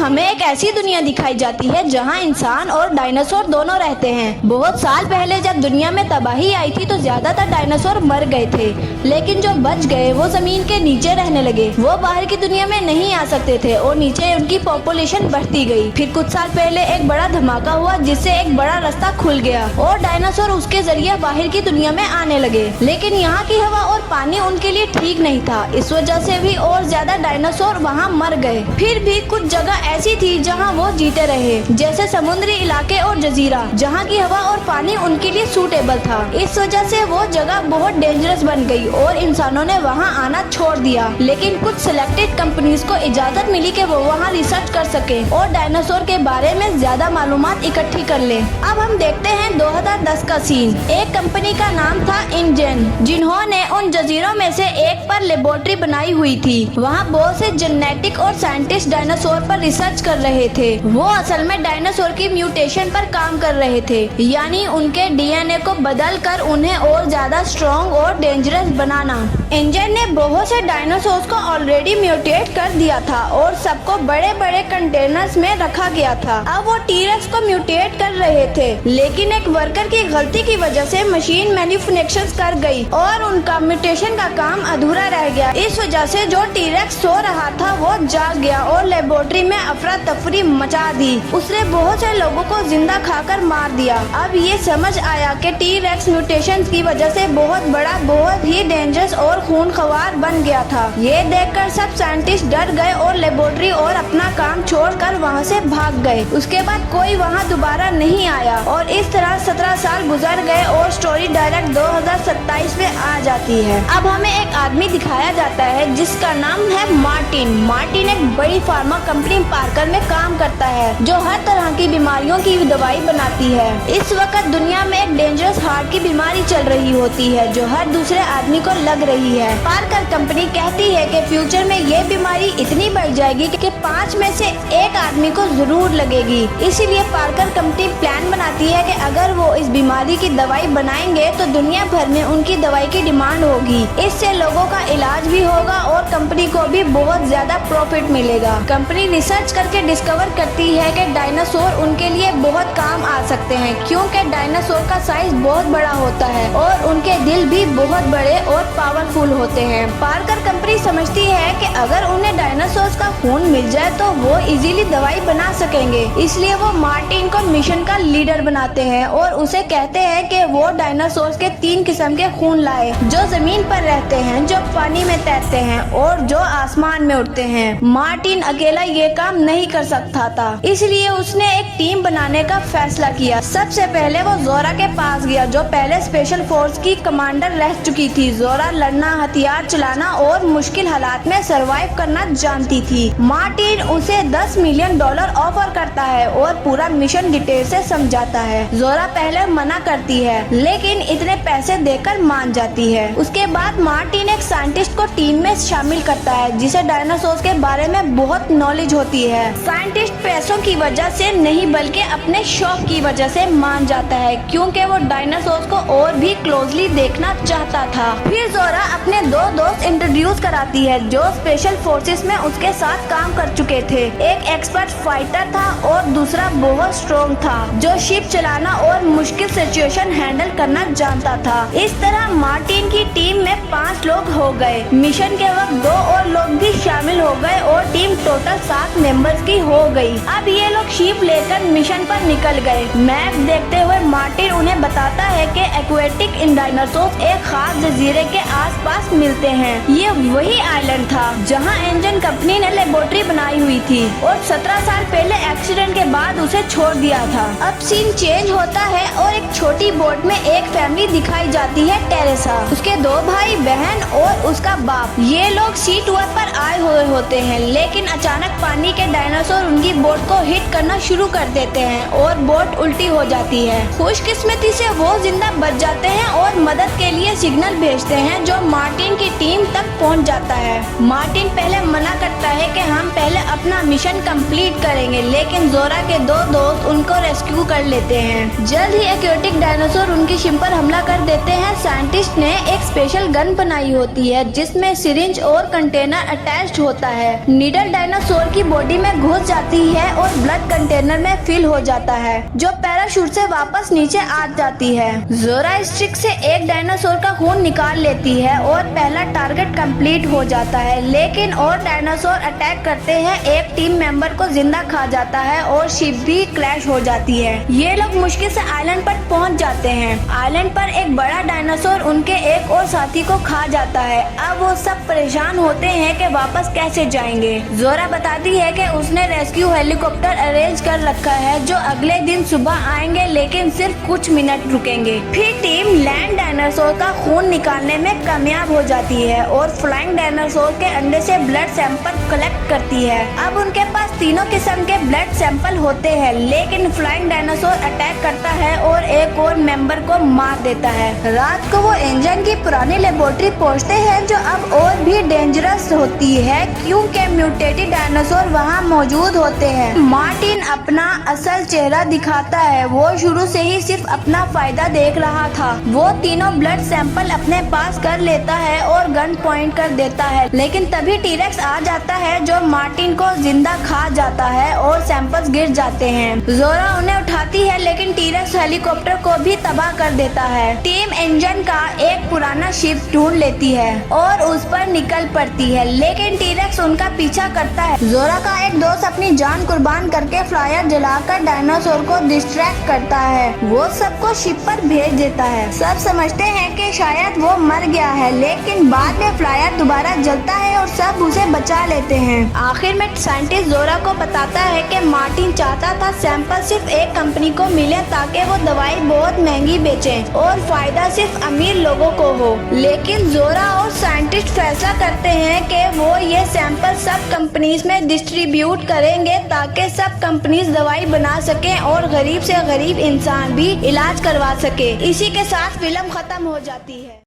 हमें एक ऐसी दुनिया दिखाई जाती है जहां इंसान और डायनासोर दोनों रहते हैं। बहुत साल पहले जब दुनिया में तबाही आई थी तो ज्यादातर डायनासोर मर गए थे, लेकिन जो बच गए वो जमीन के नीचे रहने लगे। वो बाहर की दुनिया में नहीं आ सकते थे और नीचे उनकी पॉपुलेशन बढ़ती गई। फिर कुछ साल पहले एक बड़ा धमाका हुआ जिससे एक बड़ा रास्ता खुल गया और डायनासोर उसके जरिए बाहर की दुनिया में आने लगे। लेकिन यहाँ की हवा और पानी उनके लिए ठीक नहीं था, इस वजह से भी और ज्यादा डायनासोर वहाँ मर गए। फिर भी कुछ जगह ऐसी थी जहाँ वो जीते रहे, जैसे समुद्री इलाके और जजीरा, जहाँ की हवा और पानी उनके लिए सूटेबल था। इस वजह से वो जगह बहुत डेंजरस बन गई और इंसानों ने वहाँ आना छोड़ दिया। लेकिन कुछ सिलेक्टेड कंपनीज को इजाजत मिली कि वो वहाँ रिसर्च कर सके और डायनासोर के बारे में ज्यादा मालूमात इकट्ठी कर ले। अब हम देखते हैं 2010 का सीन। एक कंपनी का नाम था इंजेन, जिन्होंने उन जजीरों में से एक पर लेबोरेटरी बनाई हुई थी। वहाँ बहुत से जेनेटिक और साइंटिस्ट डायनासोर पर रिसर्च कर रहे थे। वो असल में डायनासोर की म्यूटेशन पर काम कर रहे थे, यानी उनके डीएनए को बदल कर उन्हें और ज्यादा स्ट्रॉन्ग और डेंजरस बनाना। इंजन ने बहुत से डायनासोर को ऑलरेडी म्यूटेट कर दिया था और सबको बड़े बड़े कंटेनर्स में रखा गया था। अब वो टीरेक्स को म्यूटेट कर रहे थे, लेकिन एक वर्कर की गलती की वजह से मशीन मैन्युफैक्चर कर गई और उनका म्यूटेशन का काम अधूरा रह गया। इस वजह से जो टीरेक्स सो रहा था वो जाग गया और लेबोरेटरी में अफरा तफरी मचा दी। उसने बहुत से लोगों को जिंदा खाकर मार दिया। अब ये समझ आया कि टीरेक्स म्यूटेशन की वजह से बहुत बड़ा, बहुत ही डेंजरस और खूनख्वार बन गया था। ये देखकर सब साइंटिस्ट डर गए और लेबोरेटरी और अपना काम छोड़कर वहाँ से भाग गए। उसके बाद कोई वहाँ दोबारा नहीं आया और इस तरह 17 साल गुजर गए और स्टोरी डायरेक्ट 2027 में आ जाती है। अब हमें एक आदमी दिखाया जाता है जिसका नाम है मार्टिन। मार्टिन एक बड़ी फार्मा कंपनी पार्कर में काम करता है, जो हर तरह की बीमारियों की दवाई बनाती है। इस वक्त दुनिया में एक डेंजरस हार्ट की बीमारी चल रही होती है जो हर दूसरे आदमी को लग रही है। पार्कर कंपनी कहती है कि फ्यूचर में ये बीमारी इतनी बढ़ जाएगी कि 5 में से 1 आदमी को जरूर लगेगी। इसीलिए पार्कर कंपनी प्लान बनाती है कि अगर वो इस बीमारी की दवाई बनाएंगे तो दुनिया भर में उनकी दवाई की डिमांड होगी। इससे लोगों का इलाज भी होगा और कंपनी को भी बहुत ज्यादा प्रॉफिट मिलेगा। कंपनी रिसर्च करके डिस्कवर करती है कि डायनासोर उनके लिए बहुत काम आ सकते हैं, क्योंकि डायनासोर का साइज बहुत बड़ा होता है और उनके दिल भी बहुत बड़े और पावरफुल होते हैं। पार्कर कंपनी समझती है कि अगर उन्हें डायनासोर का खून मिल जाए तो वो इजीली दवाई बना सकेंगे। इसलिए वो मार्टिन को मिशन का लीडर बनाते हैं और उसे कहते हैं कि वो डायनासोर के 3 किस्म के खून लाए, जो जमीन पर रहते हैं, जो पानी में तैरते हैं और जो आसमान में उड़ते हैं। मार्टिन अकेला ये काम नहीं कर सकता था, इसलिए उसने एक टीम बनाने का फैसला किया। सबसे पहले वो जोरा के पास गया, जो पहले स्पेशल फोर्स की कमांडर रह चुकी थी। जोरा लड़ना, हथियार चलाना और मुश्किल हालात में सरवाइव करना जानती थी। मार्टिन उसे $10 मिलियन ऑफर करता है और पूरा मिशन डिटेल से समझाता है। जोरा पहले मना करती है, लेकिन इतने पैसे देकर मान जाती है। उसके बाद मार्टिन एक साइंटिस्ट को टीम में शामिल करता है जिसे डायनासोर के बारे में बहुत नॉलेज होती है। साइंटिस्ट पैसों की वजह से नहीं बल्कि अपने शौक की वजह से मान जाता है, क्योंकि वो डायनासोर को और भी क्लोजली देखना चाहता था। फिर जोरा अपने 2 दोस्त इंट्रोड्यूस कराती है जो स्पेशल फोर्सेस में उसके साथ काम कर चुके थे। एक एक्सपर्ट फाइटर था और दूसरा बहुत स्ट्रॉन्ग था, जो शिप चलाना और मुश्किल सिचुएशन हैंडल करना जानता था। इस तरह मार्टिन की टीम में 5 लोग हो गए। मिशन के वक्त 2 और लोग भी शामिल हो गए और टीम टोटल 7 मेंबर्स की हो गई। अब ये लोग शिप लेकर मिशन पर निकल गए। मैप देखते हुए मार्टिन उन्हें बताता है कि एक्वेटिक डायनासोर एक खास जजीरे के आसपास मिलते हैं। ये वही आइलैंड था जहां इंजन कंपनी ने लेबोरेटरी बनाई हुई थी और 17 साल पहले एक्सीडेंट के बाद उसे छोड़ दिया था। अब सीन चेंज होता है और एक छोटी बोट में एक फैमिली दिखाई जाती है, टेरेसा, उसके 2 भाई बहन और उसका बाप। ये लोग सी टूर पर आए हुए होते हैं, लेकिन अचानक पानी के डायनासोर उनकी बोट को हिट करना शुरू कर देते हैं और बोट उल्टी हो जाती है। खुशकिस्मती से वो जिंदा बच जाते हैं और मदद के लिए सिग्नल भेजते हैं जो मार्टिन की टीम तक पहुंच जाता है। मार्टिन पहले मना करता है कि हम पहले अपना मिशन कंप्लीट करेंगे, लेकिन जोरा के दो दोस्त उनको रेस्क्यू कर लेते हैं। जल्द ही एक्योटिक डायनासोर उनकी शिप पर हमला कर देते हैं। साइंटिस्ट ने एक स्पेशल गन बनाई होती है जिसमें सिरिंज और कंटेनर अटैच्ड होता है। नीडल डायनासोर की बॉडी में घुस जाती है और ब्लड कंटेनर में फिल हो जाता है, जो पैराशूट से वापस नीचे आ जाती है। जोरा स्टिक से एक डायनासोर का खून निकाल लेती है और पहला टारगेट कंप्लीट हो जाता है, लेकिन और डायनासोर अटैक करते हैं। एक टीम मेंबर को जिंदा खा जाता है और शिप भी क्रैश हो जाती है। ये लोग मुश्किल से आइलैंड पर पहुंच जाते हैं। आइलैंड पर एक बड़ा डायनासोर उनके एक और साथी को खा जाता है। अब वो सब परेशान होते हैं कि वापस कैसे जाएंगे। जोरा बताती है कि उसने रेस्क्यू हेलीकॉप्टर अरेंज कर रखा है जो अगले दिन सुबह आएंगे, लेकिन सिर्फ कुछ मिनट रुकेंगे। फिर टीम लैंड डायनासोर का खून निकालने में कामयाब हो जाती है और फ्लाइंग डायनासोर के अंडे से ब्लड सैंपल कलेक्ट करती है। अब उनके पास तीनों किस्म के ब्लड सैंपल होते हैं, लेकिन फ्लाइंग डायनासोर अटैक करता है और एक और मेंबर को मार देता है। रात को वो इंजन की पुरानी लेबोरेटरी पहुंचते हैं जो अब और भी डेंजरस होती है क्योंकि म्यूटेटेड डायनासोर वहां मौजूद होते हैं। मार्टिन अपना असल चेहरा दिखाता है। वो शुरू से ही सिर्फ अपना फायदा देख रहा था। वो तीनों ब्लड सैंपल अपने पास कर लेता है और गन पॉइंट कर देता है, लेकिन तभी टीरेक्स आ जाता है जो मार्टिन को जिंदा खा जाता है और सैंपल्स गिर जाते हैं। जोरा उन्हें उठाती है, लेकिन टीरेक्स हेलीकॉप्टर को भी तबाह कर देता है। टीम इंजन का एक पुराना शिप ढूंढ लेती है और उस पर निकल पड़ती है, लेकिन टीरेक्स उनका पीछा करता है। जोरा का एक दोस्त अपनी जान कुर्बान करके फ्लायर जलाकर डायनासोर को डिस्ट्रैक्ट करता है। वो सबको शिप पर भेज देता है। सब समझते हैं कि शायद वो मर गया है, लेकिन बाद में फ्लायर दोबारा जलता है और सब उसे बचा लेते हैं। आखिर में साइंटिस्ट जोरा को बताता है कि मार्टिन चाहता था सैंपल सिर्फ एक कंपनी को मिले ताकि वो दवाई बहुत महंगी बेचें और फायदा सिर्फ अमीर लोगों को हो। लेकिन जोरा और साइंटिस्ट फैसला करते हैं कि वो ये सैंपल सब कंपनीज में डिस्ट्रीब्यूट करेंगे ताकि सब कंपनीज दवाई बना सकें और गरीब से गरीब इंसान भी इलाज करवा सके। इसी के साथ फिल्म खत्म हो जाती है।